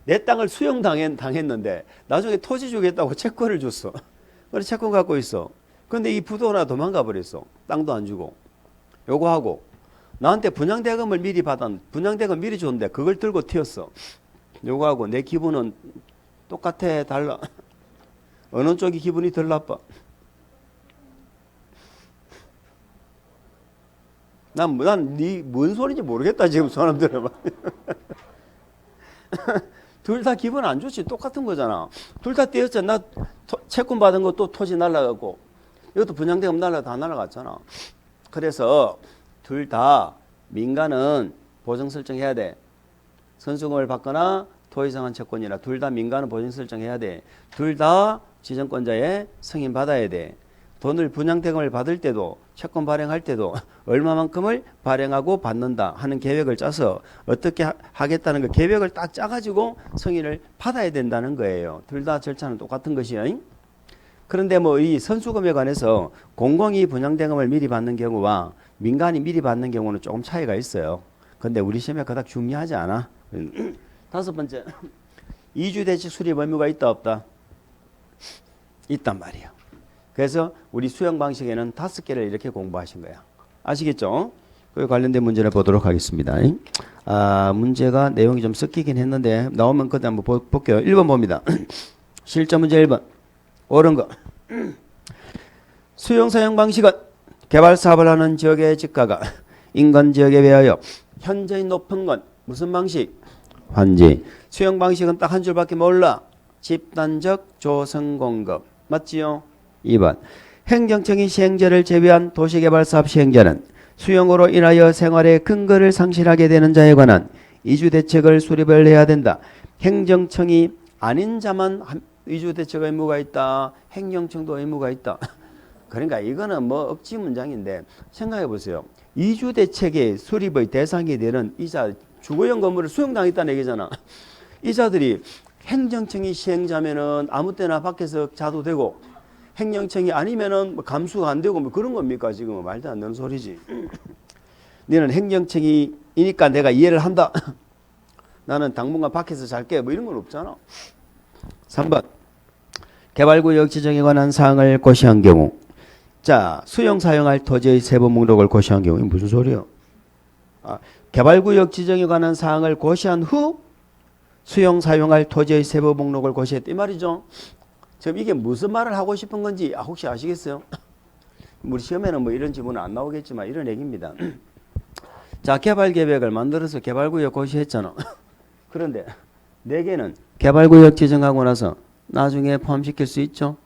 내 땅을 수용당했는데 나중에 토지 주겠다고 채권을 줬어. 그래서 채권 갖고 있어. 근데 이 부도나 도망가 버렸어. 땅도 안 주고. 요거 하고 나한테 분양대금을 미리 분양대금 미리 줬는데 그걸 들고 튀었어. 요거 하고 내 기분은 똑같아 달라. 어느 쪽이 기분이 덜 나빠? 난 네 뭔 소리인지 모르겠다 지금 사람들은. 둘 다 기분 안 좋지. 똑같은 거잖아. 둘 다 떼었잖아. 나 채권 받은 것도 토지 날라가고 이것도 분양대금 다 날라갔잖아. 그래서 둘 다 민간은 보증 설정해야 돼. 선수금을 받거나 토지상환 채권이라 둘 다 민간은 보증 설정해야 돼. 둘 다 지정권자의 승인 받아야 돼. 돈을 분양대금을 받을 때도 채권 발행할 때도 얼마만큼을 발행하고 받는다 하는 계획을 짜서 어떻게 하겠다는 그 계획을 딱 짜가지고 승인을 받아야 된다는 거예요. 둘 다 절차는 똑같은 것이에요. 그런데 뭐 이 선수금에 관해서 공공이 분양대금을 미리 받는 경우와 민간이 미리 받는 경우는 조금 차이가 있어요. 근데 우리 시험에 그닥 중요하지 않아. 다섯 번째, 이주대책 수립 의무가 있다 없다? 있단 말이에요. 그래서 우리 수영 방식에는 5개를 이렇게 공부하신 거야. 아시겠죠? 그 관련된 문제를 보도록 하겠습니다. 문제가 내용이 좀 섞이긴 했는데 나오면 그때 한번 볼게요. 1번 봅니다. 실전 문제 1번. 옳은 거. 수용 사용 방식은 개발 사업을 하는 지역의 집가가 인근 지역에 비하여 현저히 높은 건 무슨 방식? 환지. 수용 방식은 딱 한 줄밖에 몰라. 집단적 조성 공급. 맞지요? 2번. 행정청이 시행자를 제외한 도시개발사업 시행자는 수용으로 인하여 생활의 근거를 상실하게 되는 자에 관한 이주대책을 수립을 해야 된다. 행정청이 아닌 자만 이주대책 의무가 있다. 행정청도 의무가 있다. 그러니까 이거는 뭐 억지 문장인데 생각해 보세요. 이주대책의 수립의 대상이 되는 이자 주거용 건물을 수용당했다는 얘기잖아. 이자들이 행정청이 시행자면은 아무 때나 밖에서 자도 되고 행정청이 아니면은 뭐 감수가 안 되고 뭐 그런 겁니까? 지금 말도 안 되는 소리지. 너는 행정청이니까 내가 이해를 한다. 나는 당분간 밖에서 잘게 뭐 이런 건 없잖아. 3번 개발구역 지정에 관한 사항을 고시한 경우 자 수용 사용할 토지의 세부 목록을 고시한 경우 이게 무슨 소리야? 개발구역 지정에 관한 사항을 고시한 후 수용 사용할 토지의 세부 목록을 고시했다 이 말이죠. 지금 이게 무슨 말을 하고 싶은 건지 혹시 아시겠어요? 우리 시험에는 뭐 이런 지문은 안 나오겠지만 이런 얘기입니다. 자 개발계획을 만들어서 개발구역 고시했잖아. 그런데 4개는 개발구역 지정하고 나서 나중에 포함시킬 수 있죠.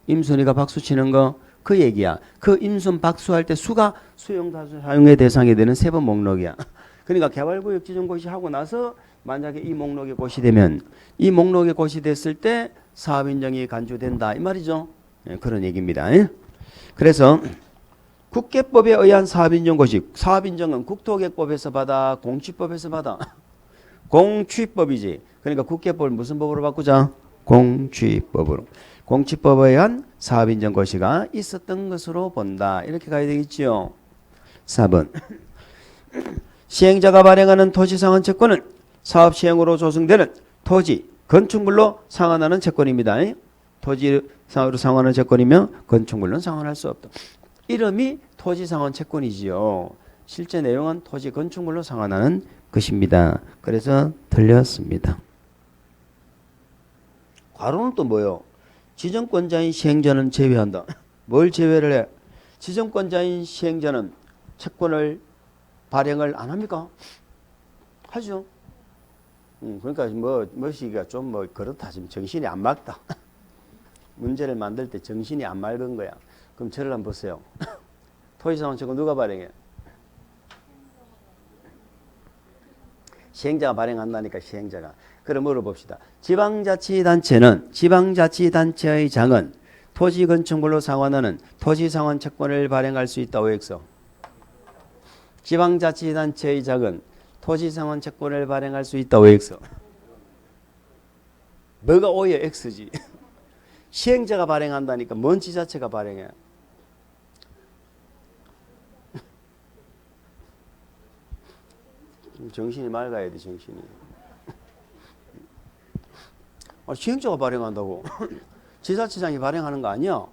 임순위가 박수 치는 거 그 얘기야. 그 임순 박수할 때 수가 수용 사용의 대상이 되는 세부 목록이야. 그러니까 개발구역 지정 고시하고 나서 만약에 이 목록에 고시되면 이 목록에 고시됐을 때 사업인정이 간주된다 이 말이죠. 네, 그런 얘기입니다. 그래서 국계법에 의한 사업인정 고시 사업인정은 국토계획법에서 받아 공취법에서 받아 공취법이지. 그러니까 국계법을 무슨 법으로 바꾸자? 공취법으로. 공취법에 의한 사업인정 고시가 있었던 것으로 본다. 이렇게 가야 되겠지요. 4번 시행자가 발행하는 토지상환 채권은 사업 시행으로 조성되는 토지, 건축물로 상환하는 채권입니다. 토지상으로 상환하는 채권이면 건축물로는 상환할 수 없다. 이름이 토지상환 채권이지요. 실제 내용은 토지, 건축물로 상환하는 것입니다. 그래서 틀렸습니다. 괄호는 또 뭐요? 지정권자인 시행자는 제외한다. 뭘 제외를 해? 지정권자인 시행자는 채권을 발행을 안 합니까? 하죠. 그러니까 뭐시기가 좀 그렇다. 지금 정신이 안 맑다. 문제를 만들 때 정신이 안 맑은 거야. 그럼 저를 한번 보세요. 토지상환 채권 누가 발행해? 시행자가 발행한다니까 시행자가. 그럼 물어봅시다. 지방자치단체의 장은 토지 건축물로 상환하는 토지상환 채권을 발행할 수 있다. OX. 지방자치단체의 장은 토지상환 채권을 발행할 수 있다. OX. 뭐가 O야? X지. 시행자가 발행한다니까 뭔 지자체가 발행해? 정신이 맑아야 돼. 정신이. 시행자가 발행한다고. 지자체장이 발행하는 거 아니야?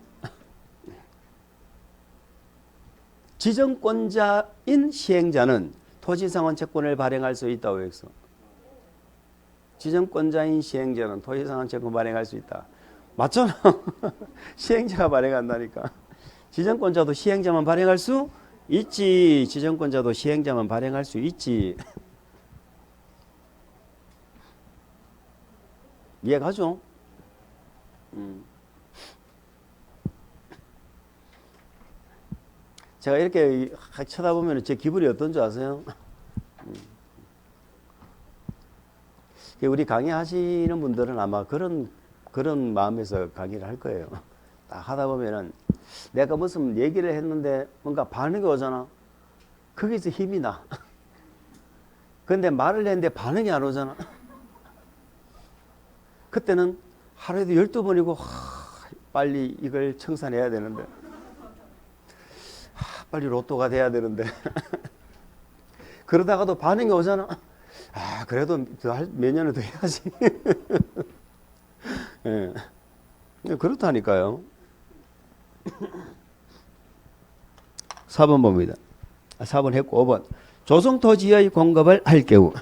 지정권자인 시행자는 토지상환 채권을 발행할 수 있다고 했어. 지정권자인 시행자는 토지상환 채권 발행할 수 있다. 맞잖아. 시행자가 발행한다니까. 지정권자도 시행자만 발행할 수 있지. 지정권자도 시행자만 발행할 수 있지. 이해가죠? 제가 이렇게 쳐다보면 제 기분이 어떤 줄 아세요? 우리 강의하시는 분들은 아마 그런 마음에서 강의를 할 거예요. 딱 하다 보면은 내가 무슨 얘기를 했는데 뭔가 반응이 오잖아. 거기서 힘이 나. 근데 말을 했는데 반응이 안 오잖아. 그때는 하루에도 12번이고 빨리 이걸 청산해야 되는데 빨리 로또가 돼야 되는데 그러다가도 반응이 오잖아. 그래도 몇 년을 더 해야지. 예. 그렇다니까요. 4번 봅니다. 4번 했고 5번 조성토지의 공급을 할 경우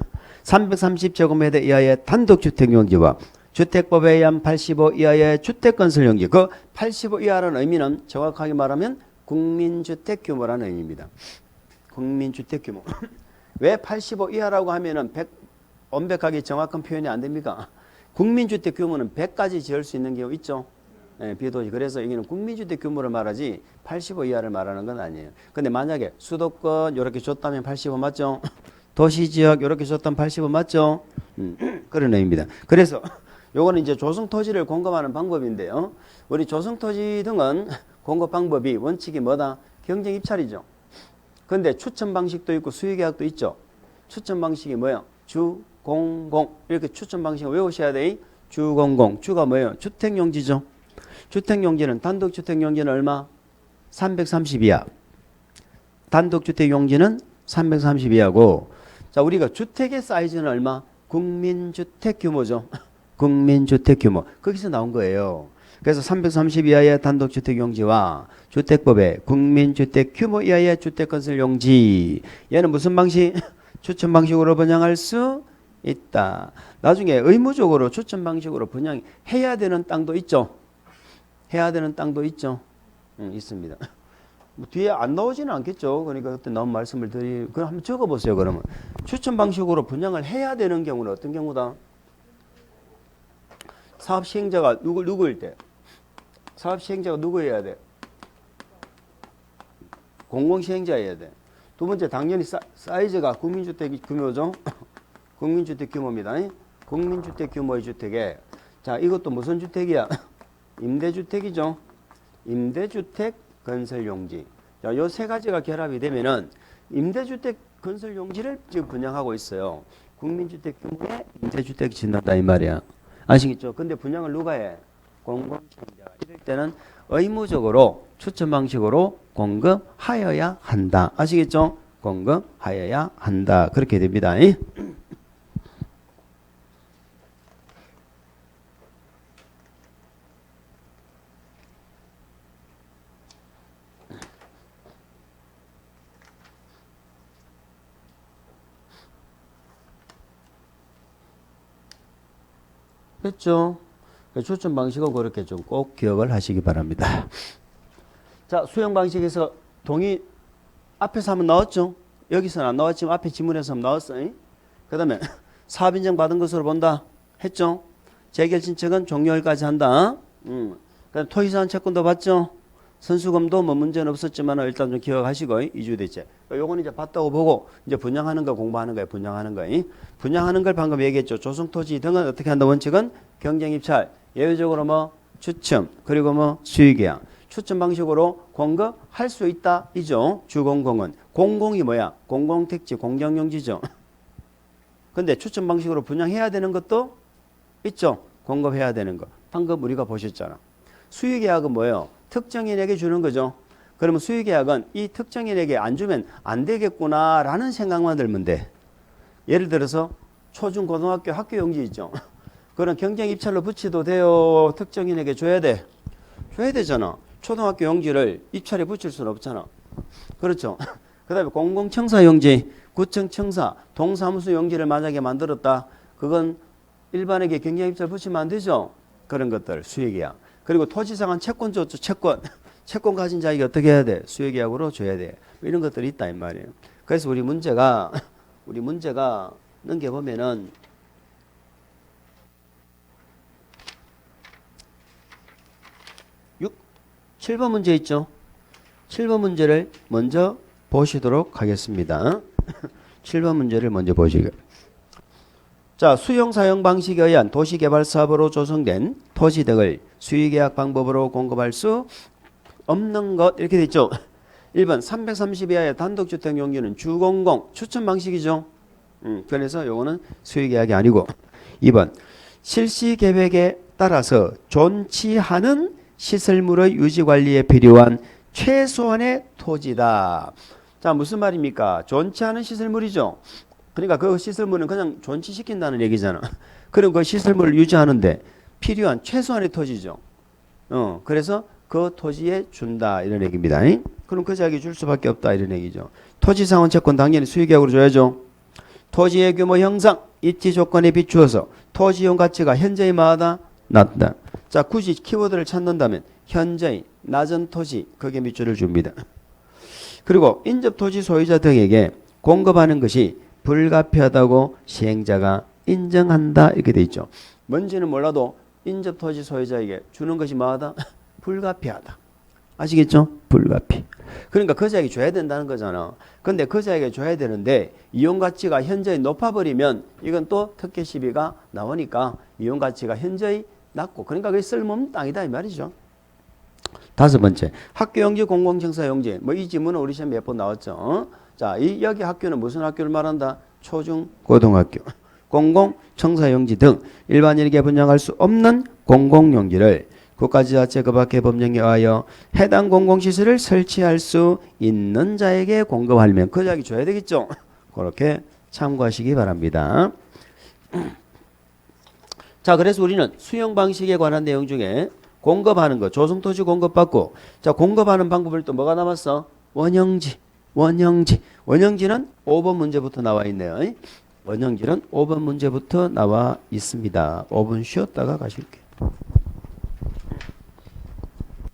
330제곱미터 이하의 단독주택용지와 주택법에 의한 85 이하의 주택건설용지. 그 85 이하라는 의미는 정확하게 말하면 국민주택 규모라는 의미입니다. 국민주택 규모. 왜 85 이하라고 하면은 완벽하게 정확한 표현이 안 됩니까? 국민주택 규모는 100까지 지을 수 있는 경우 있죠. 비도시. 그래서 여기는 국민주택 규모를 말하지 85 이하를 말하는 건 아니에요. 근데 만약에 수도권 이렇게 줬다면 85 맞죠? 도시지역 이렇게 줬다면 85 맞죠? 그런 의미입니다. 그래서 요거는 이제 조성토지를 공급하는 방법인데요. 우리 조성토지 등은 공급 방법이 원칙이 뭐다? 경쟁 입찰이죠. 근데 추천 방식도 있고 수의계약도 있죠. 추천 방식이 뭐예요? 주, 공, 공. 이렇게 추천 방식을 외우셔야 돼. 주, 공, 공. 주가 뭐예요? 주택용지죠. 주택용지는 단독주택용지는 얼마? 330 이하. 단독주택용지는 330 이하고 자 우리가 주택의 사이즈는 얼마? 국민주택 규모죠. 국민주택 규모. 거기서 나온 거예요. 그래서 330 이하의 단독주택 용지와 주택법의 국민주택 규모 이하의 주택건설 용지. 얘는 무슨 방식? 추천 방식으로 분양할 수 있다. 나중에 의무적으로 추천 방식으로 분양해야 되는 땅도 있죠. 해야 되는 땅도 있죠. 있습니다. 뭐 뒤에 안 나오지는 않겠죠. 그러니까 그때 나온 말씀을 그럼 한번 적어보세요. 그러면 추천 방식으로 분양을 해야 되는 경우는 어떤 경우다? 사업 시행자가 누구일 때? 사업 시행자가 누구여야 돼? 공공시행자여야 돼. 두 번째 당연히 사이즈가 국민주택 규모죠. 국민주택 규모입니다. 국민주택 규모의 주택에 자 이것도 무슨 주택이야? 임대주택이죠. 임대주택 건설용지. 자, 요 세 가지가 결합이 되면은 임대주택 건설용지를 지금 분양하고 있어요. 국민주택 규모의 임대주택 짓는다 이 말이야. 아시겠죠? 근데 분양을 누가 해? 공공시행자가. 이럴 때는 의무적으로 추천 방식으로 공급하여야 한다. 아시겠죠? 공급하여야 한다. 그렇게 됩니다. 됐죠? 추천 방식은 그렇게 좀 꼭 기억을 하시기 바랍니다. 자, 수용 방식에서 동의 앞에서 한번 나왔죠? 여기서는 안 나왔지만 앞에 지문에서 한번 나왔어요. 그 다음에 사업 인정 받은 것으로 본다. 했죠? 재결 신청은 종료일까지 한다. 그 다음에 토지사한 채권도 받죠? 선수금도 뭐 문제는 없었지만 일단 좀 기억하시고 이주대체. 요건 이제 봤다고 보고 이제 분양하는 거 공부하는 거예요. 분양하는 거. 분양하는 걸 방금 얘기했죠. 조성토지 등은 어떻게 한다 원칙은 경쟁입찰. 예외적으로 뭐 추첨 그리고 뭐 수의계약. 추첨 방식으로 공급할 수 있다 이죠. 주공공은. 공공이 뭐야? 공공택지 공정용지죠. 근데 추첨 방식으로 분양해야 되는 것도 있죠. 공급해야 되는 거. 방금 우리가 보셨잖아. 수의계약은 뭐예요? 특정인에게 주는 거죠. 그러면 수의계약은 이 특정인에게 안 주면 안 되겠구나라는 생각만 들면 돼. 예를 들어서 초중고등학교 학교용지 있죠. 그런 경쟁입찰로 붙여도 돼요. 특정인에게 줘야 돼. 줘야 되잖아. 초등학교 용지를 입찰에 붙일 수는 없잖아. 그렇죠. 그 다음에 공공청사용지, 구청청사, 동사무소 용지를 만약에 만들었다. 그건 일반에게 경쟁입찰 붙이면 안 되죠. 그런 것들 수의계약. 그리고 토지상한 채권 줬죠. 채권 가진 자에게 어떻게 해야 돼? 수의계약으로 줘야 돼. 이런 것들이 있다 이 말이에요. 그래서 우리 문제가 넘겨보면은 7번 문제 있죠. 7번 문제를 먼저 보시도록 하겠습니다. 7번 문제를 먼저 보시고. 자, 수용 사용 방식에 의한 도시개발 사업으로 조성된 토지 등을 수의계약 방법으로 공급할 수 없는 것 이렇게 돼 있죠. 1번 330 이하의 단독주택 용지는 주공공 추천 방식이죠. 그래서 요거는 수의계약이 아니고 2번 실시계획에 따라서 존치하는 시설물의 유지관리에 필요한 최소한의 토지다. 자, 무슨 말입니까? 존치하는 시설물이죠. 그러니까 그 시설물은 그냥 존치시킨다는 얘기잖아. 그럼 그 시설물을 유지하는데 필요한 최소한의 토지죠. 그래서 그 토지에 준다 이런 얘기입니다. 그럼 그 자에게 줄 수밖에 없다 이런 얘기죠. 토지상환 채권 당연히 수의계약으로 줘야죠. 토지의 규모 형상 입지 조건에 비추어서 토지용 가치가 현재의 마다 낮다. 자, 굳이 키워드를 찾는다면 현재의 낮은 토지 거기에 밑줄을 줍니다. 그리고 인접 토지 소유자 등에게 공급하는 것이 불가피하다고 시행자가 인정한다 이렇게 돼 있죠. 뭔지는 몰라도 인접 토지 소유자에게 주는 것이 뭐하다? 불가피하다. 아시겠죠? 불가피. 그러니까 그 자에게 줘야 된다는 거잖아. 근데 그 자에게 줘야 되는데 이용 가치가 현저히 높아버리면 이건 또 특혜 시비가 나오니까 이용 가치가 현저히 낮고 그러니까 그게 쓸모없는 땅이다 이 말이죠. 다섯 번째 학교용지 공공청사용지 뭐 이 지문은 우리 시험 몇 번 나왔죠. 자, 여기 학교는 무슨 학교를 말한다? 초중고등학교. 공공청사용지 등 일반인에게 분양할 수 없는 공공용지를 국가지자체 그 밖의 법령에 의하여 해당 공공시설을 설치할 수 있는 자에게 공급하려면 그 자에게 줘야 되겠죠. 그렇게 참고하시기 바랍니다. 자, 그래서 우리는 수용 방식에 관한 내용 중에 공급하는 거, 조성토지 공급받고, 자, 공급하는 방법을 또 뭐가 남았어? 원형지. 원형지는 5번 문제부터 나와 있네요. 원형지는 5번 문제부터 나와 있습니다. 5분 쉬었다가 가실게요.